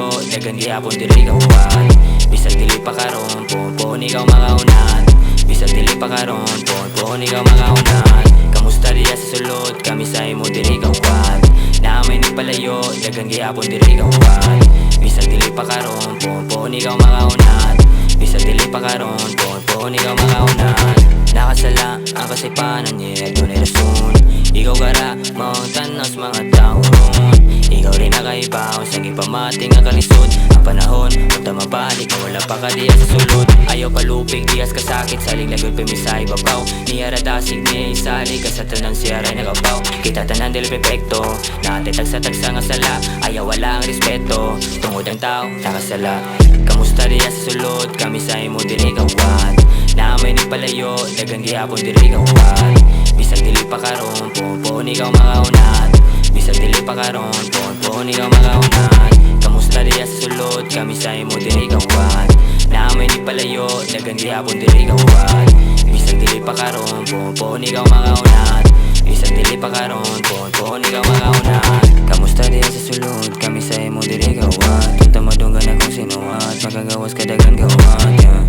palayo, dagan gihapon diri gawad. Bisag dili pa karon, puon ikaw makaunat. Bisag dili pa karon, puon ikaw makaunat. Kamusta diya sa sulod, kami sa imo diri gawad. Naamay ni palayo, dagan gihapon diri gawad. Bisag dili pa karon, puon ikaw makaunat. Bisag dili pa karon, puon ikaw makaunat. Nakasala ang kasipanan niya, dunay rason. Ikaw gara, maong tanos mga tao ron. Ikaw rin nakaibaw, sa gipamating nga kalisod. Ang panahon, punta mabalik, wala pa ka diya sa sulod. Ayaw palupig, diyas kasakit, salig lagod pimisay babaw. Niyara dasig niya isalig, ka sa tanan siyaray nagabaw. Kita tanan dili perfecto, natitag sa tagsa nga sala. Ayaw wala ang respeto, tungod ang tao, nakasala. Kamusta diya sa sulod, kami sa imo diri gawad. Naamay ni palayo, dagan gihapon diri gawad. Bisag dili pa karon, puon ikaw makaunat. Bisag dili pa karon, puon ikaw makaunat. Kamusta diya sa sulod, kami sa imo diri gawad. Naamay ni palayo, dagan gihapon diri gawad. Bisag dili pa karon, puon ikaw makaunat. Bisag dili pa karon, puon ikaw makaunat. Kamusta diya sa sulod, kami sa imo diri gawad. Tunta madunggan akong sinuwat, magagawas kadagan gawad, yeah.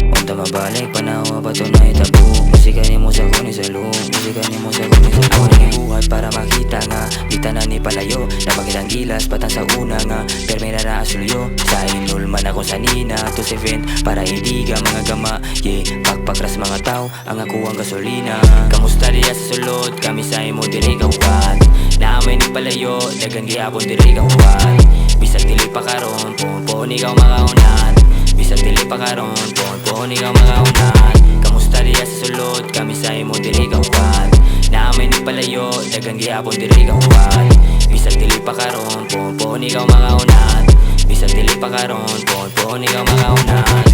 Unta mabalik, panawa pa to na itabo. Musika ni mo sa kuni sa loob, musika ni mo sa kuni sa loob. Ako naging buhat para makita nga, kita na ni palayo. Napakit ang gilas, patang sa una nga, pero may naraasulyo. Sa inul man ako sanina, to 7 para hindi ka mga gama. Yeah, pakpakras mga tao, ang ako ang gasolina. Kamusta diya sa sulod, kami sa imo diri gawad. Naamay ni palayo, dagan gihapon diri gawad. Bisag dili pa karon, puon ikaw makaunat. Bisag dili pa karon, puon ikaw makaunat. Kamusta diya sa sulod, kami sa imo diri gawad. Naamay ni palayo, dagan gihapon diri gawad. Bisag dili pa karon, puon ikaw makaunat. Bisag dili pa karon, puon ikaw makaunat.